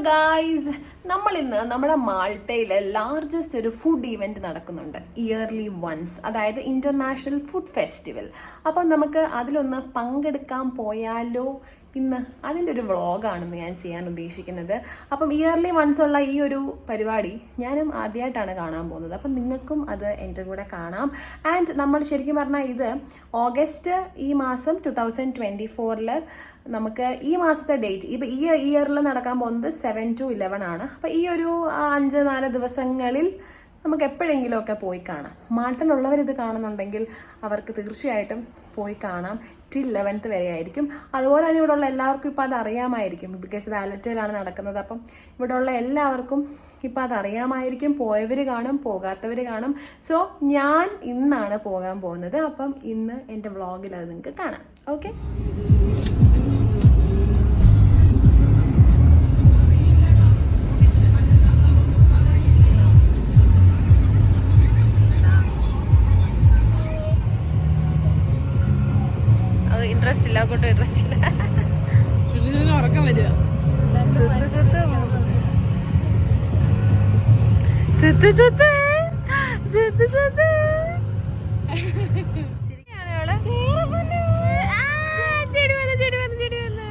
Guys, നമ്മൾ ഇന്ന് നമ്മുടെ മാൾട്ടയിലെ ലാർജസ്റ്റ് ഒരു ഫുഡ് ഈവന്റ് നടക്കുന്നുണ്ട്, ഇയർലി വൺസ്, അതായത് ഇന്റർനാഷണൽ ഫുഡ് ഫെസ്റ്റിവൽ. അപ്പം നമുക്ക് അതിലൊന്ന് പങ്കെടുക്കാൻ പോയാലോ? ഇന്ന് അതിൻ്റെ ഒരു വ്ളോഗാണെന്ന് ഞാൻ ചെയ്യാൻ ഉദ്ദേശിക്കുന്നത്. അപ്പം ഇയർലി വൺസ് ഉള്ള ഈ ഒരു പരിപാടി ഞാനും ആദ്യമായിട്ടാണ് കാണാൻ പോകുന്നത്. അപ്പം നിങ്ങൾക്കും അത് എൻ്റെ കൂടെ കാണാം. ആൻഡ് നമ്മൾ ശരിക്കും പറഞ്ഞാൽ ഇത് ഓഗസ്റ്റ് ഈ മാസം 2024 നമുക്ക് ഈ മാസത്തെ ഡേറ്റ് ഇപ്പം ഈ ഇയറിൽ നടക്കാൻ പോകുന്നത് 7 to 11 ആണ്. അപ്പം ഈ ഒരു 5-4 ദിവസങ്ങളിൽ നമുക്ക് എപ്പോഴെങ്കിലുമൊക്കെ പോയി കാണാം. മാൾട്ടയിലുള്ളവർ ഇത് കാണുന്നുണ്ടെങ്കിൽ അവർക്ക് തീർച്ചയായിട്ടും പോയി കാണാം. ടിൽ 11th വരെ ആയിരിക്കും. അതുപോലെ തന്നെ ഇവിടെ ഉള്ള എല്ലാവർക്കും ഇപ്പം അത് അറിയാമായിരിക്കും, ബിക്കോസ് വാലറ്റയിലാണ് നടക്കുന്നത്. അപ്പം ഇവിടെ ഉള്ള എല്ലാവർക്കും ഇപ്പം അത് അറിയാമായിരിക്കും. പോയവർ കാണും, പോകാത്തവർ കാണും. സോ ഞാൻ ഇന്നാണ് പോകാൻ പോകുന്നത്. അപ്പം ഇന്ന് എൻ്റെ വ്ളോഗിൽ അത് നിങ്ങൾക്ക് കാണാം. ഓക്കെ, ഇൻട്രസ്റ്റ് ഇല്ല, അങ്ങോട്ടും ഇൻട്രസ്റ്റ് ഇല്ല. ഉറക്കം വരിക. സുത്ത് സുത്ത് സുത്ത് സുത്ത് സുത്ത് സുത്ത് ചെടി വന്ന് ചെടി വന്ന് ചെടി വന്ന്.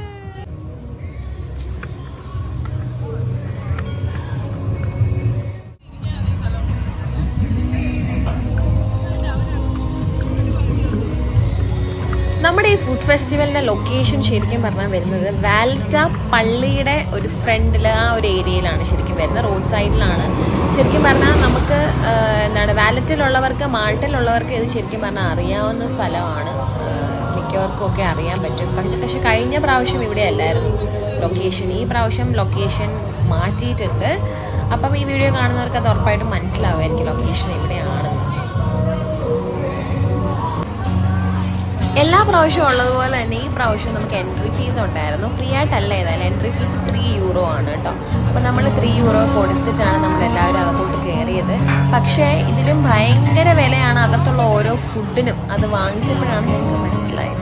നമ്മുടെ ഈ ഫുഡ് ഫെസ്റ്റിവലിൻ്റെ ലൊക്കേഷൻ ശരിക്കും പറഞ്ഞാൽ വരുന്നത് വാലറ്റ പള്ളിയുടെ ഒരു ഫ്രണ്ടിൽ ആ ഒരു ഏരിയയിലാണ് ശരിക്കും വരുന്നത്. റോഡ് സൈഡിലാണ്. ശരിക്കും പറഞ്ഞാൽ നമുക്ക് വാലറ്റിലുള്ളവർക്ക് മാൾട്ടയിലുള്ളവർക്ക് ഇത് ശരിക്കും പറഞ്ഞാൽ അറിയാവുന്ന സ്ഥലമാണ്. മിക്കവർക്കും ഒക്കെ അറിയാൻ പറ്റും. പക്ഷെ കഴിഞ്ഞ പ്രാവശ്യം ഇവിടെ അല്ലായിരുന്നു ലൊക്കേഷൻ. ഈ പ്രാവശ്യം ലൊക്കേഷൻ മാറ്റിയിട്ടുണ്ട്. അപ്പം ഈ വീഡിയോ കാണുന്നവർക്ക് അത് ഉറപ്പായിട്ടും മനസ്സിലാവുമായിരിക്കും ലൊക്കേഷൻ എവിടെയാണ്. എല്ലാ പ്രാവശ്യവും ഉള്ളതുപോലെ തന്നെ ഈ പ്രാവശ്യം നമുക്ക് എൻട്രി ഫീസ് ഉണ്ടായിരുന്നു. ഫ്രീ ആയിട്ടല്ല, ഏതായാലും എൻട്രി ഫീസ് €3 ആണ് കേട്ടോ. അപ്പോൾ നമ്മൾ €3 കൊടുത്തിട്ടാണ് നമ്മളെല്ലാവരും അകത്തോട്ട് കയറിയത്. പക്ഷേ ഇതിലും ഭയങ്കര വിലയാണ് അകത്തുള്ള ഓരോ ഫുഡിനും. അത് വാങ്ങിച്ചപ്പോഴാണ് നിങ്ങൾക്ക് മനസ്സിലായത്.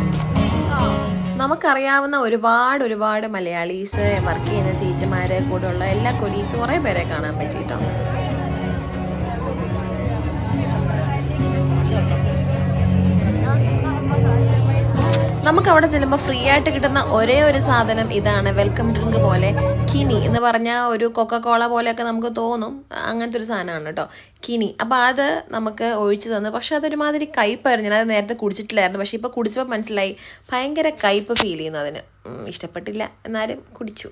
നമുക്കറിയാവുന്ന ഒരുപാട് മലയാളീസ്, വർക്ക് ചെയ്യുന്ന ചേച്ചിമാർ, കൂടെയുള്ള എല്ലാ കൊലീഗ്സ്, കുറേ പേരെ കാണാൻ പറ്റി കേട്ടോ. നമുക്ക് അവിടെ ചെല്ലുമ്പോൾ ഫ്രീ ആയിട്ട് കിട്ടുന്ന ഒരേ ഒരു സാധനം ഇതാണ്. വെൽക്കം ഡ്രിങ്ക് പോലെ കിനി എന്ന് പറഞ്ഞാൽ ഒരു കൊക്കക്കോള പോലെയൊക്കെ നമുക്ക് തോന്നും. അങ്ങനത്തെ ഒരു സാധനമാണ് കേട്ടോ കിനി. അപ്പോൾ അത് നമുക്ക് ഒഴിച്ചു തന്നു. പക്ഷെ അതൊരുമാതിരി കയ്പ്പായിരുന്നു. ഞാനത് നേരത്തെ കുടിച്ചിട്ടില്ലായിരുന്നു. പക്ഷെ ഇപ്പോൾ കുടിച്ചപ്പോൾ മനസ്സിലായി ഭയങ്കര കയ്പ്പ് ഫീൽ ചെയ്യുന്നു. അതിന് ഇഷ്ടപ്പെട്ടില്ല, എന്നാലും കുടിച്ചു.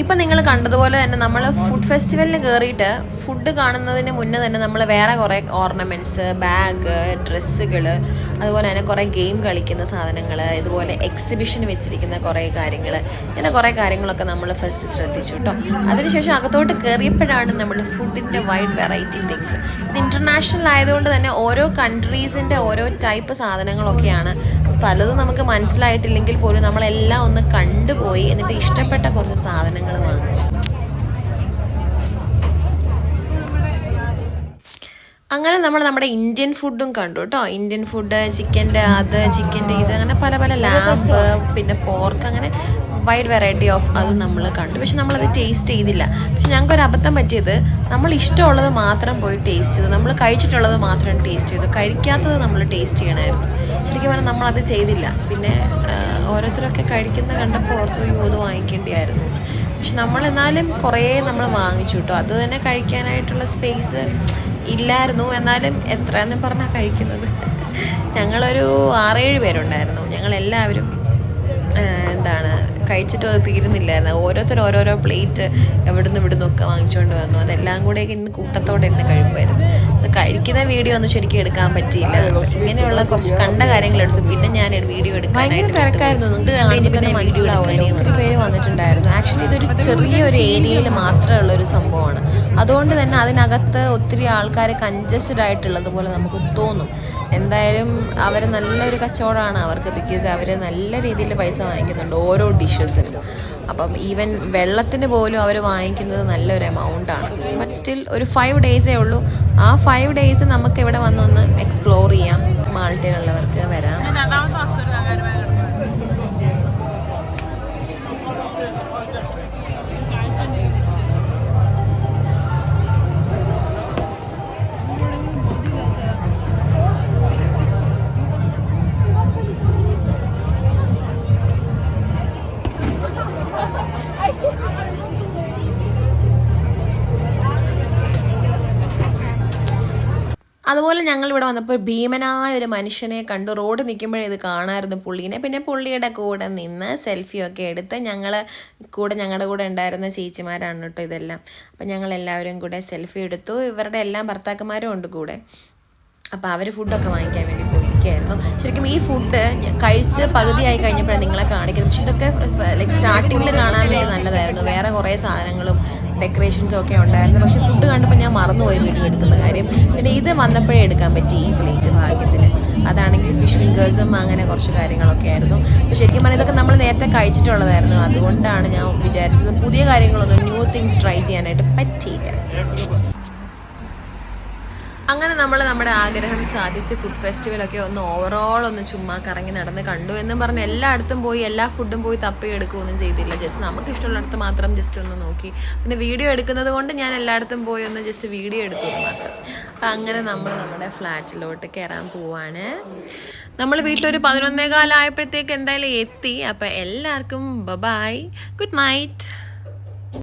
ഇപ്പം നിങ്ങൾ കണ്ടതുപോലെ തന്നെ നമ്മൾ ഫുഡ് ഫെസ്റ്റിവലിന് കയറിയിട്ട് ഫുഡ് കാണുന്നതിന് മുന്നേ തന്നെ നമ്മൾ വേറെ കുറേ ഓർണമെൻറ്റ്സ്, ബാഗ്, ഡ്രസ്സുകൾ, അതുപോലെ തന്നെ കുറേ ഗെയിം കളിക്കുന്ന സാധനങ്ങൾ, ഇതുപോലെ എക്സിബിഷന് വെച്ചിരിക്കുന്ന കുറേ കാര്യങ്ങൾ, ഇങ്ങനെ കുറേ കാര്യങ്ങളൊക്കെ നമ്മൾ ഫസ്റ്റ് ശ്രദ്ധിച്ചു കേട്ടോ. അതിനുശേഷം അകത്തോട്ട് കയറിയപ്പോഴാണ് നമ്മൾ ഫുഡിൻ്റെ വൈഡ് വെറൈറ്റി തിങ്സ്. ഇത് ഇൻ്റർനാഷണൽ ആയതുകൊണ്ട് തന്നെ ഓരോ കൺട്രീസിൻ്റെ ഓരോ ടൈപ്പ് സാധനങ്ങളൊക്കെയാണ്. പലതും നമുക്ക് മനസ്സിലായിട്ടില്ലെങ്കിൽ പോലും നമ്മളെല്ലാം ഒന്ന് കണ്ടുപോയി. എന്നിട്ട് ഇഷ്ടപ്പെട്ട കുറച്ച് സാധനങ്ങൾ വാങ്ങിച്ചു. അങ്ങനെ നമ്മൾ നമ്മുടെ ഇന്ത്യൻ ഫുഡും കണ്ടു കേട്ടോ. ഇന്ത്യൻ ഫുഡ്, ചിക്കൻ്റെ ഇത്, അങ്ങനെ പല ലാമ്പ്, പിന്നെ പോർക്ക്, അങ്ങനെ വൈഡ് വെറൈറ്റി ഓഫ് അതും നമ്മൾ കണ്ടു. പക്ഷെ നമ്മളത് ടേസ്റ്റ് ചെയ്തില്ല. പക്ഷെ ഞങ്ങൾക്കൊരു അബദ്ധം പറ്റിയത്, നമ്മൾ ഇഷ്ടമുള്ളത് മാത്രം പോയി ടേസ്റ്റ് ചെയ്തു. നമ്മൾ കഴിച്ചിട്ടുള്ളത് മാത്രം ടേസ്റ്റ് ചെയ്തു. കഴിക്കാത്തത് നമ്മൾ ടേസ്റ്റ് ചെയ്യണമായിരുന്നു. ശരിക്കും പറഞ്ഞാൽ നമ്മളത് ചെയ്തില്ല. പിന്നെ ഓരോരുത്തരൊക്കെ കഴിക്കുന്ന കണ്ടപ്പോൾ ഓർത്ത് ഇത് വാങ്ങിക്കേണ്ടിയായിരുന്നു. പക്ഷെ നമ്മളെന്നാലും കുറേ നമ്മൾ വാങ്ങിച്ചു കേട്ടോ. അത് തന്നെ കഴിക്കാനായിട്ടുള്ള സ്പേസ് ഇല്ലായിരുന്നു. എന്നാലും എത്രയെന്ന് പറഞ്ഞാൽ കഴിക്കുന്നത്. ഞങ്ങളൊരു 6-7 പേരുണ്ടായിരുന്നു. ഞങ്ങളെല്ലാവരും കഴിച്ചിട്ട് അത് തീരുന്നില്ലായിരുന്നു. ഓരോരോ പ്ലേറ്റ് ഇവിടുന്നൊക്കെ വാങ്ങിച്ചുകൊണ്ട് വന്നു. അതെല്ലാം കൂടെ ഇന്ന് കൂട്ടത്തോടെ ഇരുന്ന് കഴിക്കുമായിരുന്നു. സോ കഴിക്കുന്ന വീഡിയോ ഒന്നും ശരിക്കും എടുക്കാൻ പറ്റിയില്ല. ഇങ്ങനെയുള്ള കുറച്ച് കണ്ട കാര്യങ്ങൾ എടുത്തു. പിന്നെ ഞാൻ വീഡിയോ എടുക്കാൻ ഭയങ്കര തിരക്കായിരുന്നു. നിങ്ങൾക്ക് മനസ്സിലാവുമല്ലോ, ഒത്തിരി പേര് വന്നിട്ടുണ്ടായിരുന്നു. ആക്ച്വലി ഇതൊരു ചെറിയൊരു ഏരിയയിൽ മാത്രമേ ഉള്ളൊരു സംഭവമാണ്. അതുകൊണ്ട് തന്നെ അതിനകത്ത് ഒത്തിരി ആൾക്കാർ കൺജസ്റ്റഡ് ആയിട്ടുള്ളതുപോലെ നമുക്ക് തോന്നും. എന്തായാലും അവർ നല്ലൊരു കച്ചവടമാണ് അവർക്ക്, ബിക്കോസ് അവർ നല്ല രീതിയിൽ പൈസ വാങ്ങിക്കുന്നുണ്ട് ഓരോ ഡിഷസിനും. അപ്പം ഈവൻ വെള്ളത്തിന് പോലും അവർ വാങ്ങിക്കുന്നത് നല്ലൊരു എമൗണ്ടാണ്. ബട്ട് സ്റ്റിൽ ഒരു 5 ഡേയ്സേ ഉള്ളൂ. ആ 5 ഡേയ്സ് നമുക്ക് ഇവിടെ വന്നൊന്ന് എക്സ്പ്ലോർ ചെയ്യാം. മാൾട്ടയിലുള്ളവർക്ക് വരാം. രണ്ടാമത്തെ മാസത്തെ ഒരു കാര്യമായ അതുപോലെ ഞങ്ങൾ ഇവിടെ വന്നപ്പോൾ ഭീമനായ ഒരു മനുഷ്യനെ കണ്ടു. റോഡ് നിൽക്കുമ്പോഴേ ഇത് കാണാമായിരുന്നു പുള്ളീനെ. പിന്നെ പുള്ളിയുടെ കൂടെ നിന്ന് സെൽഫിയൊക്കെ എടുത്ത് ഞങ്ങളുടെ കൂടെ ഉണ്ടായിരുന്ന ചേച്ചിമാരാണ് കേട്ടോ ഇതെല്ലാം. അപ്പം ഞങ്ങൾ എല്ലാവരും കൂടെ സെൽഫി എടുത്തു. ഇവരുടെ എല്ലാം ഭർത്താക്കന്മാരും ഉണ്ട് കൂടെ. അപ്പോൾ അവർ ഫുഡൊക്കെ വാങ്ങിക്കാൻ വേണ്ടി പോയിരിക്കുകയായിരുന്നു. ശരിക്കും ഈ ഫുഡ് കഴിച്ച് പകുതിയായി കഴിഞ്ഞപ്പോഴാണ് നിങ്ങളെ കാണിക്കുന്നത്. പക്ഷെ ഇതൊക്കെ ലൈക്ക് സ്റ്റാർട്ടിങ്ങിൽ കാണാൻ വേണ്ടി നല്ലതായിരുന്നു. വേറെ കുറേ സാധനങ്ങളും ഡെക്കറേഷൻസും ഒക്കെ ഉണ്ടായിരുന്നു. പക്ഷെ ഫുഡ് കണ്ടപ്പോൾ ഞാൻ മറന്നുപോയി വീഡിയോ എടുക്കുന്ന കാര്യം. പിന്നെ ഇത് വന്നപ്പോഴേ എടുക്കാൻ പറ്റി ഈ പ്ലേറ്റ് ഭാഗ്യത്തിന്. അതാണെങ്കിൽ ഫിഷ് ഫിംഗേഴ്സും അങ്ങനെ കുറച്ച് കാര്യങ്ങളൊക്കെ ആയിരുന്നു. അപ്പോൾ ശരിക്കും പറഞ്ഞാൽ ഇതൊക്കെ നമ്മൾ നേരത്തെ കഴിച്ചിട്ടുള്ളതായിരുന്നു. അതുകൊണ്ടാണ് ഞാൻ വിചാരിച്ചത് പുതിയ കാര്യങ്ങളൊന്നും ന്യൂ തിങ്സ് ട്രൈ ചെയ്യാനായിട്ട് പറ്റിയില്ല. അങ്ങനെ നമ്മൾ നമ്മുടെ ആഗ്രഹം സാധിച്ച് ഫുഡ് ഫെസ്റ്റിവലൊക്കെ ഒന്ന് ഓവറോൾ ഒന്ന് ചുമ്മാ കറങ്ങി നടന്ന് കണ്ടു എന്നും പറഞ്ഞ് എല്ലായിടത്തും പോയി എല്ലാ ഫുഡും പോയി തപ്പിയെടുക്കുകയൊന്നും ചെയ്തില്ല. ജസ്റ്റ് നമുക്ക് ഇഷ്ടമുള്ളിടത്ത് മാത്രം ജസ്റ്റ് ഒന്ന് നോക്കി. പിന്നെ വീഡിയോ എടുക്കുന്നത് കൊണ്ട് ഞാൻ എല്ലായിടത്തും പോയി ഒന്ന് ജസ്റ്റ് വീഡിയോ എടുത്തു മാത്രം. അപ്പം അങ്ങനെ നമ്മൾ നമ്മുടെ ഫ്ലാറ്റിലോട്ട് കയറാൻ പോവാണ്. നമ്മൾ വീട്ടിലൊരു 11:15 ആയപ്പോഴത്തേക്ക് എന്തായാലും എത്തി. അപ്പം എല്ലാവർക്കും ബൈ, ഗുഡ് നൈറ്റ്.